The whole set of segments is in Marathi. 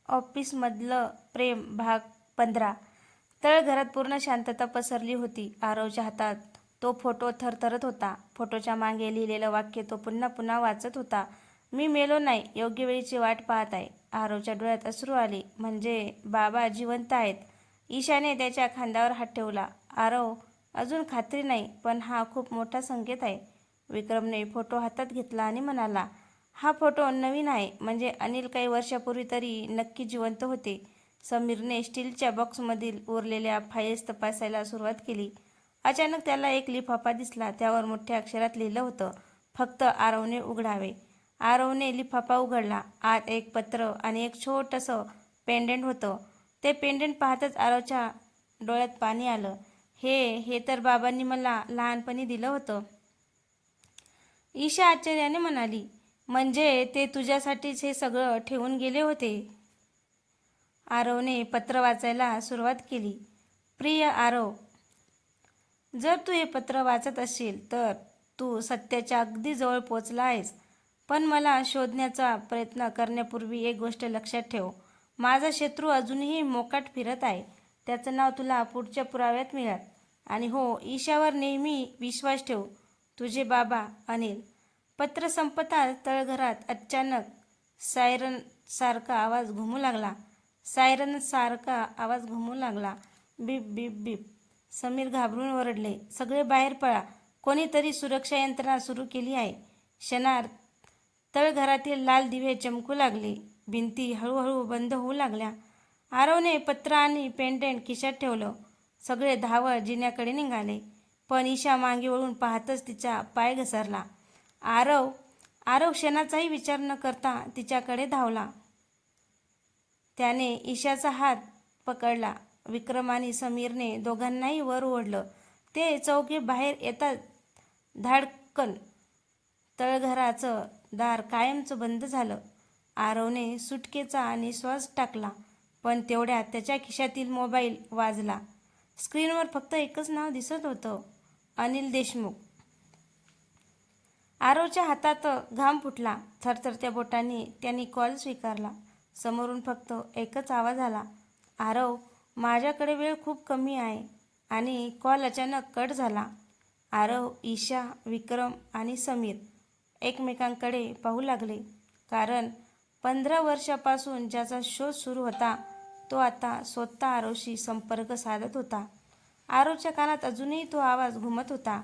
ऑफिसमधलं प्रेम भाग 15. तळघरात पूर्ण शांतता पसरली होती. आरवच्या हातात तो फोटो थरथरत होता. फोटोच्या मागे लिहिलेलं वाक्य तो पुन्हा पुन्हा वाचत होता. मी मेलो नाही, योग्य वेळीची वाट पाहत आहे. आरवच्या डोळ्यात अश्रू आले. म्हणजे बाबा जिवंत आहेत. ईशाने त्याच्या खांद्यावर हात ठेवला. आरव, अजून खात्री नाही, पण हा खूप मोठा संकेत आहे. विक्रमने फोटो हातात घेतला आणि म्हणाला, हा फोटो नवीन आहे, म्हणजे अनिल काही वर्षापूर्वी तरी नक्की जिवंत होते. समीरने स्टीलच्या बॉक्समधील उरलेल्या फाईल्स तपासायला सुरुवात केली. अचानक त्याला एक लिफाफा दिसला. त्यावर मोठ्या अक्षरात लिहिलं होतं, फक्त आरवने उघडावे. आरवने लिफाफा उघडला. आत एक पत्र आणि एक छोटंसं पेंडंट होतं. ते पेंडंट पाहतच आरवच्या डोळ्यात पाणी आलं. हे तर बाबांनी मला लहानपणी दिलं होतं. ईशा आश्चर्याने म्हणाली, म्हणजे ते तुझ्यासाठीच हे सगळं ठेवून गेले होते? आरवने पत्र वाचायला सुरुवात केली. प्रिय आरव, जर तू हे पत्र वाचत असशील तर तू सत्याच्या अगदी जवळ पोचला आहेस. पण मला शोधण्याचा प्रयत्न करण्यापूर्वी एक गोष्ट लक्षात ठेव. माझा शत्रू अजूनही मोकाट फिरत आहे. त्याचं नाव तुला पुढच्या पुराव्यात मिळेल. आणि हो, ईशावर नेहमी विश्वास ठेव. तुझे बाबा अनिल. पत्र संपताच तळघरात अचानक सायरनसारखा आवाज घुमू लागला. बीप बीप बीप. समीर घाबरून ओरडले, सगळे बाहेर पळा, कोणीतरी सुरक्षा यंत्रणा सुरू केली आहे. क्षणात तळघरातील लाल दिवे चमकू लागले. भिंती हळूहळू बंद होऊ लागल्या. आरवने पत्र आणि पेंडंट खिशात ठेवलं. सगळे धावत जिन्याकडे निघाले. पण ईशा मागे वळून पाहतच तिचा पाय घसरला. आरव क्षणाचाही विचार न करता तिच्याकडे धावला. त्याने ईशाचा हात पकडला. विक्रम आणि समीरने दोघांनाही वर ओढलं. ते चौघे बाहेर येतात धाडकन तळघराचं दार कायमचं बंद झालं. आरवने सुटकेचा निश्वास टाकला. पण तेवढ्यात त्याच्या खिशातील मोबाईल वाजला. स्क्रीनवर फक्त एकच नाव दिसत होतं, अनिल देशमुख. आरवच्या हातात घाम फुटला. थरथरत्या बोटांनी त्यांनी कॉल स्वीकारला. समोरून फक्त एकच आवाज आला, आरव, माझ्याकडे वेळ खूप कमी आहे. आणि कॉल अचानक कट झाला. आरव, ईशा, विक्रम आणि समीर एकमेकांकडे पाहू लागले. कारण 15 वर्षापासून ज्याचा शोध सुरू होता तो आता स्वतः आरवशी संपर्क साधत होता. आरवच्या कानात अजूनही तो आवाज घुमत होता.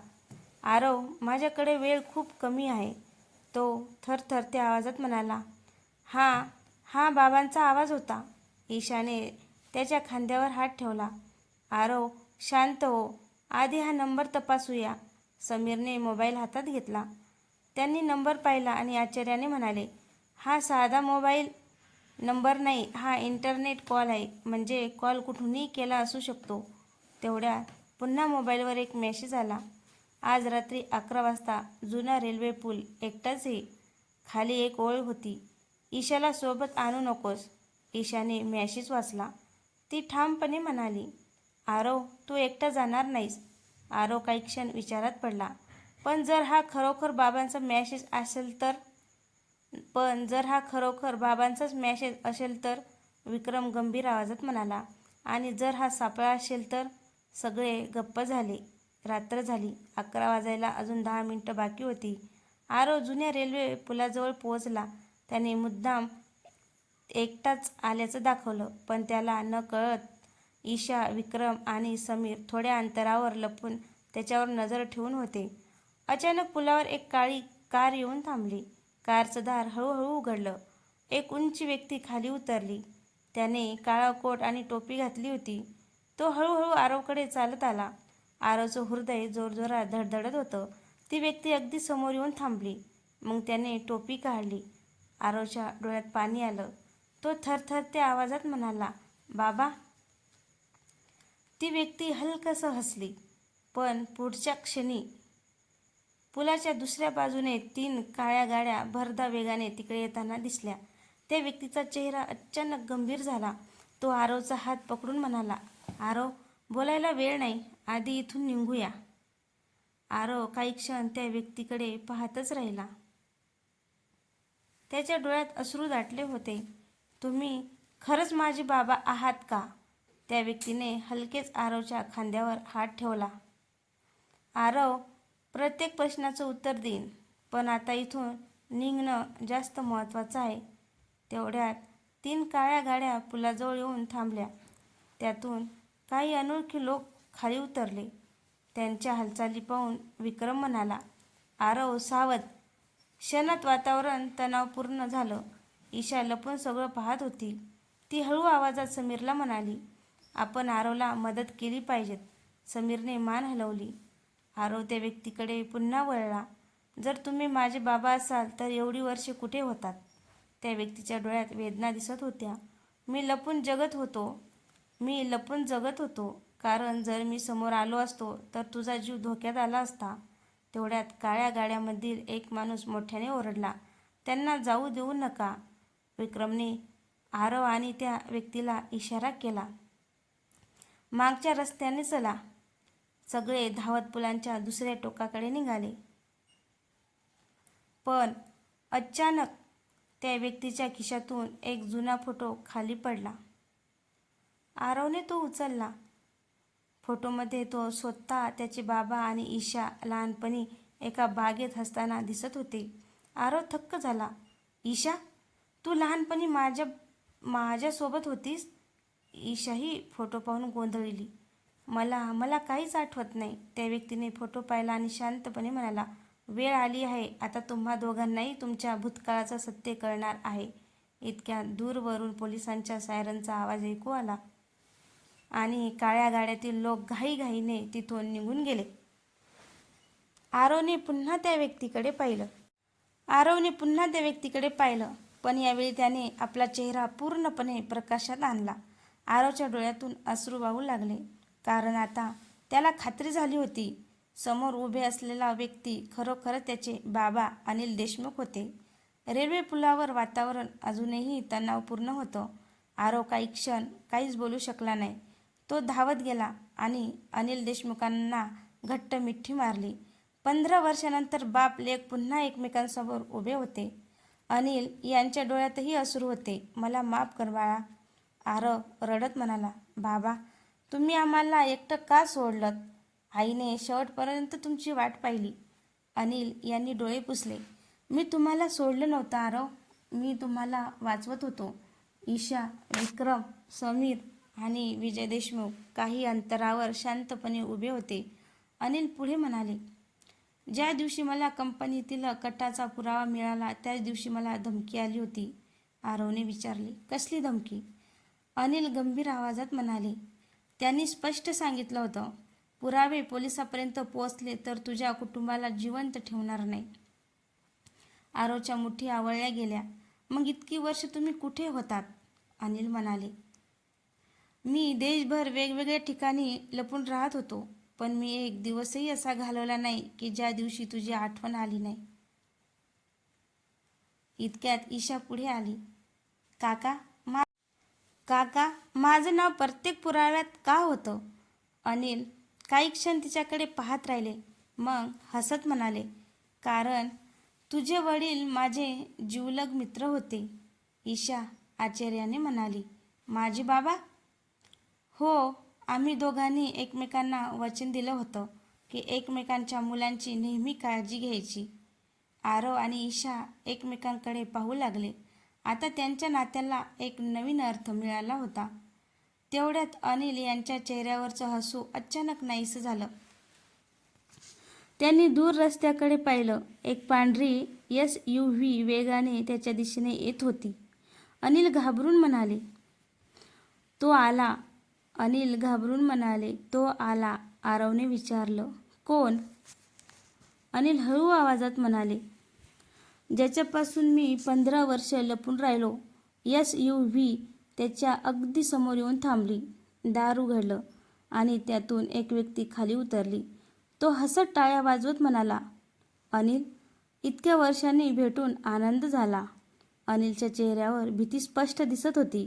आरव, माझ्याकडे वेळ खूप कमी आहे. तो थरथरत्या आवाजात म्हणाला. हा बाबांचा आवाज होता. ईशाने त्याच्या खांद्यावर हात ठेवला. आरव, शांत हो. आधी हा नंबर तपासूया. समीरने मोबाईल हातात घेतला. त्यांनी नंबर पाहिला आणि आश्चर्याने म्हणाले, हा साधा मोबाईल नंबर नाही, हा इंटरनेट कॉल आहे. म्हणजे कॉल कुठूनही केला असू शकतो. तेवढ्यात पुन्हा मोबाईलवर एक मेसेज आला. आज रात्री 11 वाजता जुना रेल्वे पूल एकटाच ये. खाली एक ओळ होती, ईशाला सोबत आणू नकोस. ईशाने मेसेज वाचला. ती ठामपणे म्हणाली, आरव, तू एकटा जाणार नाहीस. आरव काही क्षण विचारात पडला. पण जर हा खरोखर बाबांचाच मेसेज असेल तर? विक्रम गंभीर आवाजात म्हणाला. आणि जर हा सापळा असेल तर? सगळे गप्प झाले. रात्र झाली. 11 वाजायला अजून 10 मिनिटं बाकी होती. आरव जुन्या रेल्वे पुलाजवळ पोहोचला. त्याने मुद्दाम एकटाच आल्याचं दाखवलं. पण त्याला नकळत ईशा, विक्रम आणि समीर थोड्या अंतरावर लपून त्याच्यावर नजर ठेवून होते. अचानक पुलावर एक काळी कार येऊन थांबली. कारचं दार हळूहळू उघडलं. एक उंच व्यक्ती खाली उतरली. त्याने काळा कोट आणि टोपी घातली होती. तो हळूहळू आरवकडे चालत आला. आरवचं हृदय जोरजोरात धडधडत होतं. ती व्यक्ती अगदी समोर येऊन थांबली. मग त्याने टोपी काढली. आरवच्या डोळ्यात पाणी आलं. तो थरथरत्या आवाजात म्हणाला, बाबा. ती व्यक्ती हलकसं हसली. पण पुढच्या क्षणी पुलाच्या दुसऱ्या बाजूने 3 काळ्या गाड्या भरधाव वेगाने तिकडे येताना दिसल्या. त्या व्यक्तीचा चेहरा अचानक गंभीर झाला. तो आरवचा हात पकडून म्हणाला, आरव, बोलायला वेळ नाही, आधी इथून निघूया. आरव काही क्षण त्या व्यक्तीकडे पाहतच राहिला. त्याच्या डोळ्यात अश्रू दाटले होते. तुम्ही खरंच माझे बाबा आहात का? त्या व्यक्तीने हलकेच आरवच्या खांद्यावर हात ठेवला. आरव प्रत्येक प्रश्नाचं उत्तर देईन, पण आता इथून निघणं जास्त महत्त्वाचं आहे. तेवढ्यात 3 काळ्या गाड्या पुलाजवळ येऊन थांबल्या. त्यातून काही अनोळखी लोक खाली उतरले. त्यांच्या हालचाली पाहून विक्रम म्हणाला, आरव सावध. क्षणात वातावरण तणावपूर्ण झालं. ईशा लपून सगळं पाहत होती. ती हळू आवाजात समीरला म्हणाली, आपण आरवला मदत केली पाहिजेत. समीरने मान हलवली. आरव त्या व्यक्तीकडे पुन्हा वळला. जर तुम्ही माझे बाबा असाल तर एवढी वर्षे कुठे होतात? त्या व्यक्तीच्या डोळ्यात वेदना दिसत होत्या. मी लपून जगत होतो कारण जर मी समोर आलो असतो तर तुझा जीव धोक्यात आला असता. तेवढ्यात काळ्या गाड्यामधील एक माणूस मोठ्याने ओरडला, त्यांना जाऊ देऊ नका. विक्रमने आरव आणि त्या व्यक्तीला इशारा केला. मागच्या रस्त्याने चला. सगळे धावत पुलांच्या दुसऱ्या टोकाकडे निघाले. पण अचानक त्या व्यक्तीच्या खिशातून एक जुना फोटो खाली पडला. आरवने तो उचलला. फोटोमध्ये तो स्वतः, त्याचे बाबा आणि ईशा लहानपणी एका बागेत हसताना दिसत होते. आरव थक्क झाला. ईशा, तू लहानपणी माझ्यासोबत होतीस? ईशाही फोटो पाहून गोंधळली. मला काहीच आठवत नाही. त्या व्यक्तीने फोटो पाहिला आणि शांतपणे म्हणाला, वेळ आली आहे. आता तुम्हा दोघांनाही तुमच्या भूतकाळाचं सत्य कळणार आहे. इतक्यात दूरवरून पोलिसांच्या सायरनचा आवाज ऐकू आला आणि काळ्या गाड्यातील लोक घाईघाईने तिथून निघून गेले. आरवने पुन्हा त्या व्यक्तीकडे पाहिलं, पण यावेळी त्याने आपला चेहरा पूर्णपणे प्रकाशात आणला. आरवच्या डोळ्यातून अश्रू वाहू लागले, कारण आता त्याला खात्री झाली होती, समोर उभे असलेला व्यक्ती खरोखर त्याचे बाबा अनिल देशमुख होते. रेल्वे पुलावर वातावरण अजूनही तणावपूर्ण होतं. आरव काही क्षण काहीच बोलू शकला नाही. तो धावत गेला आणि अनिल देशमुखांना घट्ट मिठी मारली. 15 वर्षानंतर बाप लेक पुन्हा एकमेकांसमोर उभे होते. अनिल यांच्या डोळ्यातही अश्रू होते. मला माफ कर बाळा, आरव रडत म्हणाला. बाबा, तुम्ही आम्हाला एकटं का सोडलंत? आईने शेवटपर्यंत तुमची वाट पाहिली. अनिल यांनी डोळे पुसले. मी तुम्हाला सोडलं नव्हतं आरव, मी तुम्हाला वाचवत होतो. ईशा, विक्रम, समीर आणि विजय देशमुख काही अंतरावर शांतपणे उभे होते. अनिल पुढे म्हणाले, ज्या दिवशी मला कंपनीतील कटाचा पुरावा मिळाला त्याच दिवशी मला धमकी आली होती. आरवने विचारले, कसली धमकी? अनिल गंभीर आवाजात म्हणाले, त्यांनी स्पष्ट सांगितलं होतं, पुरावे पोलिसांपर्यंत पोहोचले तर तुझ्या कुटुंबाला जिवंत ठेवणार नाही. आरवच्या मुठी आवळल्या गेल्या. मग इतकी वर्ष तुम्ही कुठे होतात? अनिल म्हणाले, मी देशभर वेगवेगळ्या ठिकाणी लपून राहत होतो, पण मी एक दिवसही असा घालवला नाही की ज्या दिवशी तुझी आठवण आली नाही. इतक्यात ईशा पुढे आली. काका, माझं नाव प्रत्येक पुराव्यात का होतं? अनिल काही क्षण तिच्याकडे पाहत राहिले, मग हसत म्हणाले, कारण तुझे वडील माझे जिवलग मित्र होते. ईशा आश्चर्याने म्हणाली, माझे बाबा? हो, आम्ही दोघांनी एकमेकांना वचन दिलं होतं की एकमेकांच्या मुलांची नेहमी काळजी घ्यायची. आरव आणि ईशा एकमेकांकडे पाहू लागले. आता त्यांच्या नात्याला एक नवीन अर्थ मिळाला होता. तेवढ्यात अनिल यांच्या चेहऱ्यावरचं हसू अचानक नाहीसं झालं. त्यांनी दूर रस्त्याकडे पाहिलं. एक पांढरी SUV वेगाने त्याच्या दिशेने येत होती. अनिल घाबरून म्हणाले, तो आला. आरवने विचारलं, कोण? अनिल हळू आवाजात म्हणाले, ज्याच्यापासून मी 15 वर्ष लपून राहिलो. SUV त्याच्या अगदी समोर येऊन थांबली. दार उघडलं आणि त्यातून एक व्यक्ती खाली उतरली. तो हसत टाळ्या वाजवत म्हणाला, अनिल, इतक्या वर्षांनी भेटून आनंद झाला. अनिलच्या चेहऱ्यावर भीती स्पष्ट दिसत होती.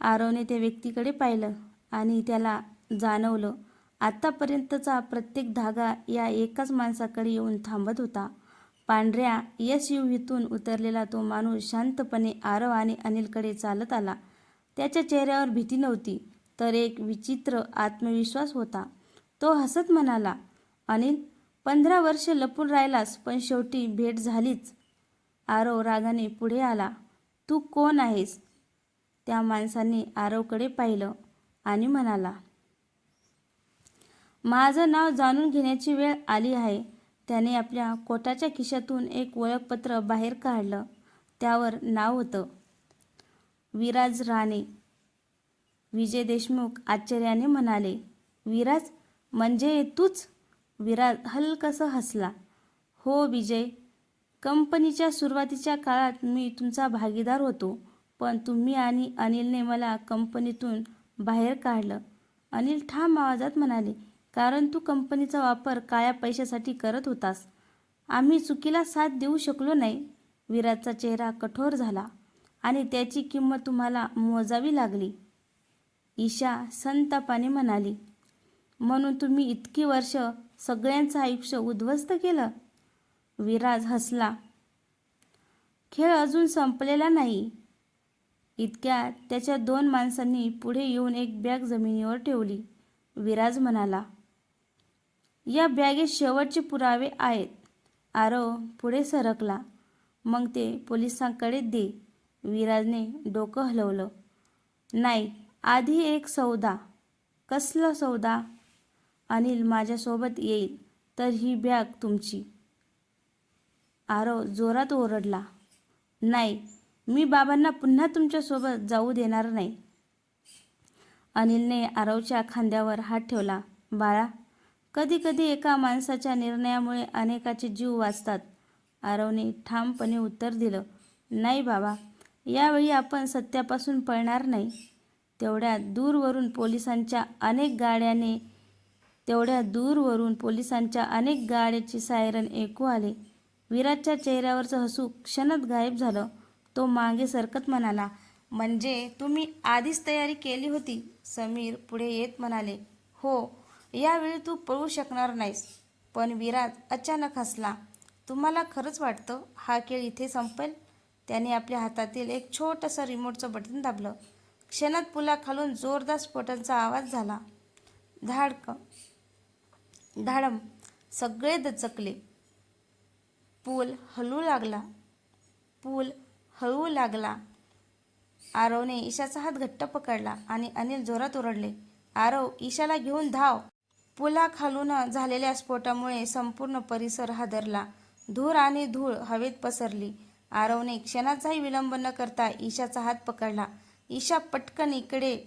आरवने त्या व्यक्तीकडे पाहिलं आणि त्याला जाणवलं, आतापर्यंतचा प्रत्येक धागा या एकाच माणसाकडे येऊन थांबत होता. पांढऱ्या SUVतून उतरलेला तो माणूस शांतपणे आरव आणि अनिलकडे चालत आला. त्याच्या चेहऱ्यावर भीती नव्हती, तर एक विचित्र आत्मविश्वास होता. तो हसत म्हणाला, अनिल, 15 वर्ष लपून राहिलास, पण शेवटी भेट झालीच. आरव रागाने पुढे आला. तू कोण आहेस? त्या माणसाने आरवकडे पाहिलं आणि म्हणाला, माझं नाव जाणून घेण्याची वेळ आली आहे. त्याने आपल्या कोटाच्या खिशातून एक ओळखपत्र बाहेर काढलं. त्यावर नाव होतं, विराज राणे. विजय देशमुख आश्चर्याने म्हणाले, विराज, म्हणजे तूच? विराज हलकसं हसला. हो विजय, कंपनीच्या सुरुवातीच्या काळात मी तुमचा भागीदार होतो, पण तुम्ही आणि अनिलने मला कंपनीतून बाहेर काढलं. अनिल ठाम आवाजात म्हणाले, कारण तू कंपनीचा वापर काळ्या पैशासाठी करत होतास. आम्ही चुकीला साथ देऊ शकलो नाही. विराजचा चेहरा कठोर झाला आणि त्याची किंमत तुम्हाला मोजावी लागली. ईशा संतापाने म्हणाली, म्हणून तुम्ही इतकी वर्ष सगळ्यांचं आयुष्य उद्ध्वस्त केलं? विराज हसला. खेळ अजून संपलेला नाही. इतक्यात त्याच्या 2 माणसांनी पुढे येऊन एक बॅग जमिनीवर ठेवली. विराज म्हणाला, या बॅगेत शेवटचे पुरावे आहेत. आरव पुढे सरकला. मग ते पोलिसांकडे दे. विराजने डोकं हलवलं. नाही, आधी एक सौदा. कसला सौदा? अनिल माझ्यासोबत येईल तर ही बॅग तुमची. आरव जोरात ओरडला, नाही, मी बाबांना पुन्हा तुमच्यासोबत जाऊ देणार नाही. अनिलने आरवच्या खांद्यावर हात ठेवला. बाळा, कधी कधी एका माणसाच्या निर्णयामुळे अनेकाचे जीव वाचतात. आरवने ठामपणे उत्तर दिलं, नाही बाबा, यावेळी आपण सत्यापासून पळणार नाही. तेवढ्या दूरवरून पोलिसांच्या अनेक गाड्याचे सायरन ऐकू आले. विराजच्या चेहऱ्यावरचं हसू क्षणात गायब झालं. तो मागे सरकत म्हणाला, म्हणजे तुम्ही आधीच तयारी केली होती? समीर पुढे येत म्हणाले, हो, यावेळी तू पळू शकणार नाहीस. पण विराज अचानक हसला. तुम्हाला खरंच वाटतं हा खेळ इथे संपेल? त्याने आपल्या हातातील एक छोटंसं रिमोटचं बटन दाबलं. क्षणात पुलाखालून जोरदार स्फोटांचा आवाज झाला. धाडम. सगळे दचकले. पूल हळू लागला. आरवने ईशाचा हात घट्ट पकडला आणि अनिल जोरात ओरडले, आरव, ईशाला घेऊन धाव. पुलाखालून झालेल्या स्फोटामुळे संपूर्ण परिसर हादरला. धूर आणि धूळ हवेत पसरली. आरवने क्षणाचाही विलंब न करता ईशाचा हात पकडला. ईशा पटकन इकडे.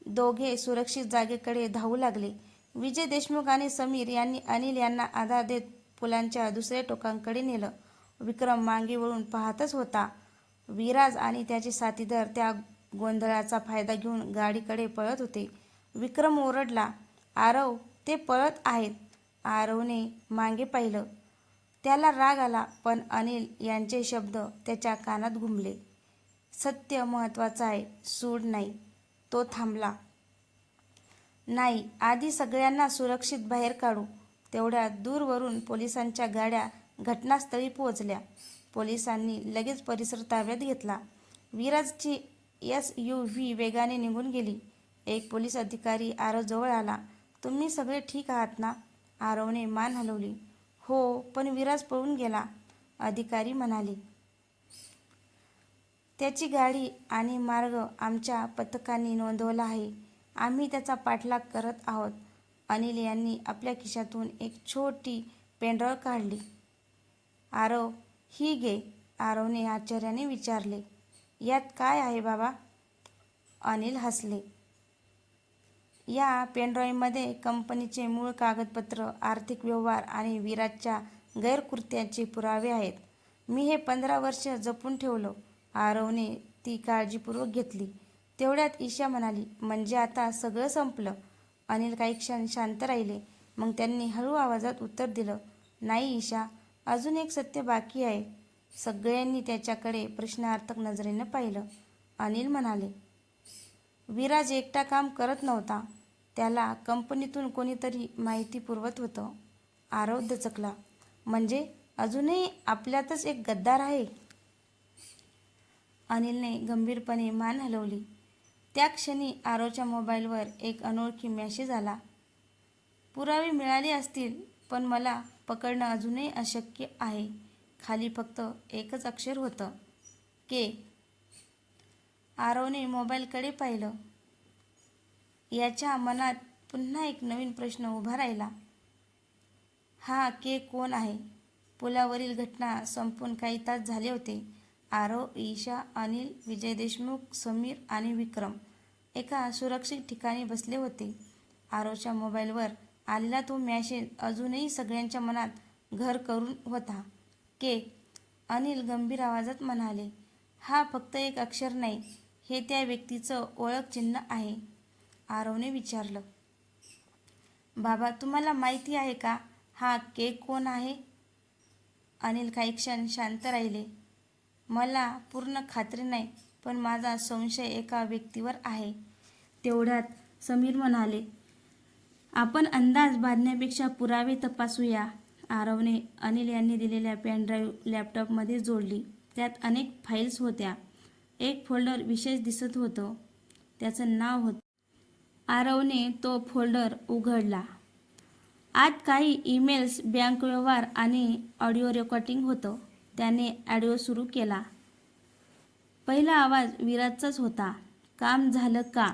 दोघे सुरक्षित जागेकडे धावू लागले. विजय देशमुख आणि समीर यांनी अनिल यांना आधार देत पुलांच्या दुसऱ्या टोकाकडे नेलं. विक्रम मागे वळून पाहतच होता. विराज आणि त्याचे साथीदार त्या गोंधळाचा फायदा घेऊन गाडीकडे पळत होते. विक्रम ओरडला, आरव, ते पळत आहेत. आरवने मागे पाहिलं. त्याला राग आला, पण अनिल यांचे शब्द त्याच्या कानात घुमले. सत्य महत्त्वाचं आहे, सूड नाही. तो थांबला. नाही, आधी सगळ्यांना सुरक्षित बाहेर काढू. तेवढ्यात दूरवरून पोलिसांच्या गाड्या घटनास्थळी पोहोचल्या. पोलिसांनी लगेच परिसर ताब्यात घेतला. विराजची SUV वेगाने निघून गेली. एक पोलीस अधिकारी आरवजवळ आला. तुम्ही सगळे ठीक आहात ना? आरवने मान हलवली. हो, पण विराज पळून गेला, अधिकारी म्हणाले. त्याची गाडी आणि मार्ग आमच्या पथकांनी नोंदवला आहे. आम्ही त्याचा पाठलाग करत आहोत. अनिल यांनी आपल्या खिशातून एक छोटी पेनड्राईव्ह काढली. आरव, ही घे. आरवने आश्चर्याने विचारले, यात काय आहे बाबा? अनिल हसले. या पेनड्राईव्हमध्ये कंपनीचे मूळ कागदपत्र, आर्थिक व्यवहार आणि विराजच्या गैरकृत्याचे पुरावे आहेत. मी हे 15 वर्ष जपून ठेवलं. आरवने ती काळजीपूर्वक घेतली. तेवढ्यात ईशा म्हणाली, म्हणजे आता सगळं संपलं? अनिल काही क्षण शांत राहिले. मग त्यांनी हळू आवाजात उत्तर दिलं, नाही ईशा, अजून एक सत्य बाकी आहे. सगळ्यांनी त्याच्याकडे प्रश्नार्थक नजरेनं पाहिलं. अनिल म्हणाले, विराज एकटा काम करत नव्हता. त्याला कंपनीतून कोणीतरी माहिती पुरवत होतं. आरव दचकला, म्हणजे अजूनही आपल्यातच एक गद्दार आहे? अनिलने गंभीरपणे मान हलवली. त्या क्षणी आरवच्या मोबाईलवर एक अनोळखी मेसेज आला. पुरावे मिळाले असतील, पण मला पकडणं अजूनही अशक्य आहे. खाली फक्त एकच अक्षर होतं, के. आरवने मोबाईलकडे पाहिलं. याच्या मनात पुन्हा एक नवीन प्रश्न उभा राहिला. हा के कोण आहे? पुलावरील घटना संपून काही तास झाले होते. आरव, ईशा, अनिल, विजय देशमुख, समीर आणि विक्रम एका सुरक्षित ठिकाणी बसले होते. आरवच्या मोबाईलवर आलेला तो मॅसेज अजूनही सगळ्यांच्या मनात घर करून होता. के. अनिल गंभीर आवाजात म्हणाले. हा फक्त एक अक्षर नाही, हे त्या व्यक्तीचं ओळख चिन्ह आहे. आरवने विचारलं. बाबा, तुम्हाला माहिती आहे का हा के कोण आहे? अनिल काही क्षण शांत राहिले. मला पूर्ण खात्री नाही, पण माझा संशय एका व्यक्तीवर आहे. तेवढ्यात समीर म्हणाले. आपण अंदाज बांधण्यापेक्षा पुरावे तपासूया. आरवने अनिल यांनी दिलेल्या पेनड्राईव्ह लॅपटॉपमध्ये जोडली. त्यात अनेक फाईल्स होत्या. एक फोल्डर विशेष दिसत होतं. त्याचं नाव होतं. आरवने तो फोल्डर उघडला. आत काही ईमेल्स, बँक व्यवहार आणि ऑडिओ रेकॉर्डिंग होतं. त्याने ऑडिओ सुरू केला. पहिला आवाज विराजचाच होता. काम झालं का?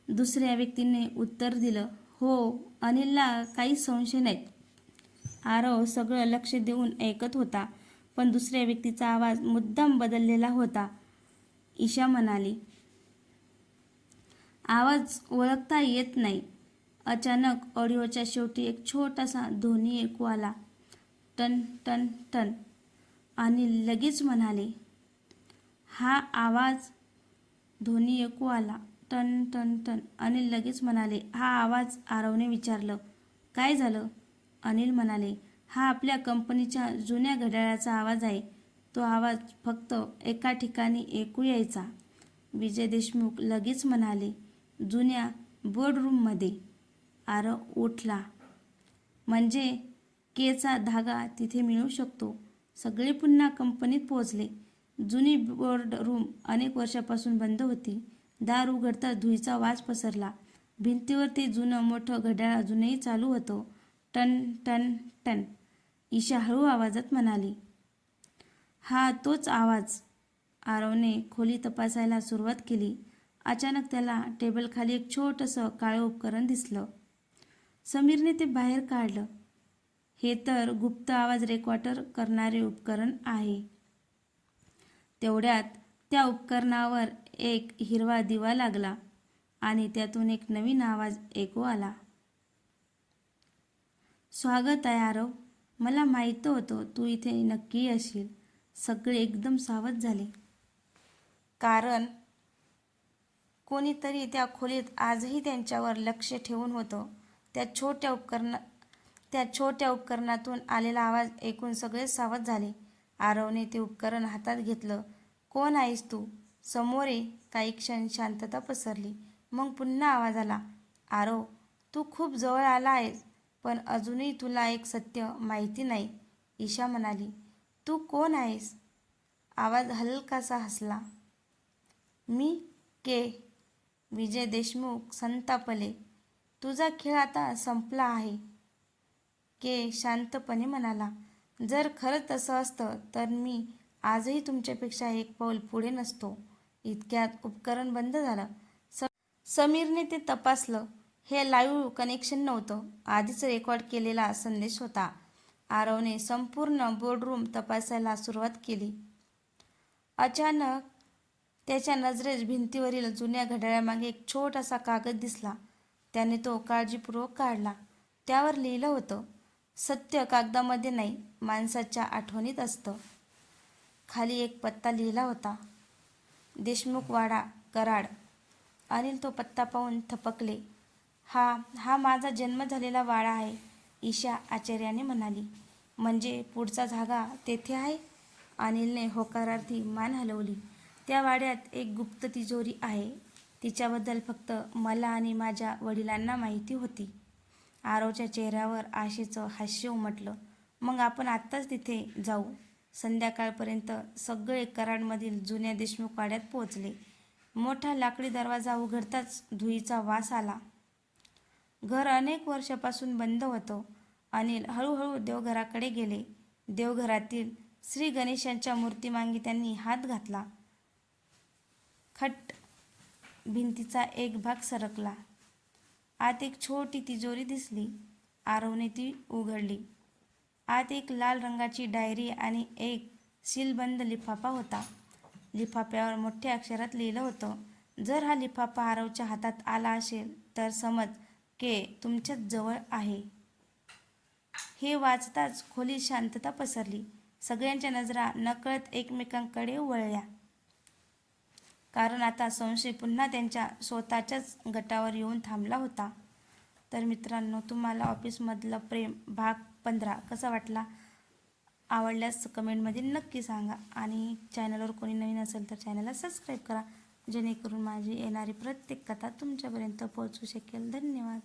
दुसऱ्या व्यक्तीने उत्तर दिलं. हो, अनिलला काही संशय नाहीत. आरव सगळं लक्ष देऊन ऐकत होता, पण दुसऱ्या व्यक्तीचा आवाज मुद्दाम बदललेला होता. ईशा म्हणाली. आवाज ओळखता येत नाही. अचानक ऑडिओच्या शेवटी एक छोटासा ध्वनी ऐकू आला. Ton ton ton. अनिल लगेच म्हणाले. हा आवाज. ध्वनी ऐकू आला. Ton ton ton. अनिल लगेच म्हणाले. हा आवाज. आरवने विचारलं. काय झालं? अनिल म्हणाले. हा आपल्या कंपनीच्या जुन्या घड्याळाचा आवाज आहे. तो आवाज फक्त एका ठिकाणी ऐकू यायचा. विजय देशमुख लगेच म्हणाले. जुन्या बोर्डरूममध्ये. आरव उठला. म्हणजे केचा धागा तिथे मिळू शकतो. सगळे पुन्हा कंपनीत पोहोचले. जुनी बोर्डरूम अनेक वर्षापासून बंद होती. दार उघडताच धुळीचा वास पसरला. भिंतीवर ते जुनं मोठं घड्याळ अजूनही चालू होतं. Ton ton ton. ईशा हळू आवाजात म्हणाली. हा तोच आवाज. आरवने खोली तपासायला सुरुवात केली. अचानक त्याला टेबलखाली एक छोटंसं काळं उपकरण दिसलं. समीरने ते बाहेर काढलं. हे तर गुप्त आवाज रेकॉर्ड करणारे उपकरण आहे. तेवढ्यात त्या उपकरणावर एक हिरवा दिवा लागला आणि त्यातून एक नवीन आवाज ऐकू आला. स्वागत आहे आरव. मला माहीत होतं तू इथे नक्की येशील. सगळे एकदम सावध झाले. कारण कोणीतरी त्या खोलीत आजही त्यांच्यावर लक्ष ठेवून होतं. त्या छोट्या उपकरणातून आलेला आवाज ऐकून सगळे सावध झाले. आरवने ते उपकरण हातात घेतलं. कोण आहेस तू? समोर ये. काही क्षण शांतता पसरली. मग पुन्हा आवाज आला. आरव, तू खूप जवळ आला आहेस, पण अजूनही तुला एक सत्य माहिती नाही. ईशा म्हणाली. तू कोण आहेस? आवाज हलकासा हसला. मी के. विजय देशमुख संतापले. तुझा खेळ आता संपला आहे. के शांतपणे म्हणाला. जर खरंच तसं असतं तर मी आजही तुमच्यापेक्षा एक पाऊल पुढे नसतो. इतक्यात उपकरण बंद झालं. समीरने ते तपासलं. हे लाईव्ह कनेक्शन नव्हतं. आधीच रेकॉर्ड केलेला संदेश होता. आरवने संपूर्ण बोर्डरूम तपासायला सुरुवात केली. अचानक त्याच्या नजरेस भिंतीवरील जुन्या घड्याळामागे एक छोटासा कागद दिसला. त्याने तो काळजीपूर्वक काढला. त्यावर लिहिलं होतं. सत्य कागदामध्ये नाही, माणसाच्या आठवणीत असतं. खाली एक पत्ता लिहिला होता. देशमुखवाडा, कराड. अनिल तो पत्ता पाहून थपकले. हा माझा जन्म झालेला वाडा आहे. ईशा आश्चर्याने म्हणाली. म्हणजे पुढचा जागा तेथे आहे? अनिलने होकारार्थी मान हलवली. त्या वाड्यात एक गुप्त तिजोरी आहे. तिच्याबद्दल फक्त मला आणि माझ्या वडिलांना माहिती होती. आरवच्या चेहऱ्यावर आशेचं हास्य उमटलं. मग आपण आत्ताच तिथे जाऊ. संध्याकाळपर्यंत सगळे कराडमधील जुन्या देशमुख वाड्यात पोहोचले. मोठा लाकडी दरवाजा उघडताच धुईचा वास आला. घर अनेक वर्षापासून बंद होतं. अनिल हळूहळू देवघराकडे गेले. देवघरातील श्री गणेशांच्या मूर्तीमागे त्यांनी हात घातला. खट! भिंतीचा एक भाग सरकला. आत एक छोटी तिजोरी दिसली. आरवने ती उघडली. आत एक लाल रंगाची डायरी आणि एक सीलबंद लिफाफा होता. लिफाफ्यावर मोठ्या अक्षरात लिहिलं होतं, जर हा लिफाफा आरवच्या हातात आला असेल तर समज के तुमच्याच जवळ आहे. हे वाचताच खोलीत शांतता पसरली. सगळ्यांच्या नजरा नकळत एकमेकांकडे वळल्या. कारण आता संशय पुन्हा त्यांच्या स्वतःच्याच गटावर येऊन थांबला होता. तर मित्रांनो, तुम्हाला ऑफिसमधलं प्रेम भाग 15 कसा वाटला? आवडल्यास कमेंटमध्ये नक्की सांगा. आणि चॅनलवर कोणी नवीन असेल तर चॅनलला सबस्क्राईब करा, जेणेकरून माझी येणारी प्रत्येक कथा तुमच्यापर्यंत पोहोचू शकेल. धन्यवाद.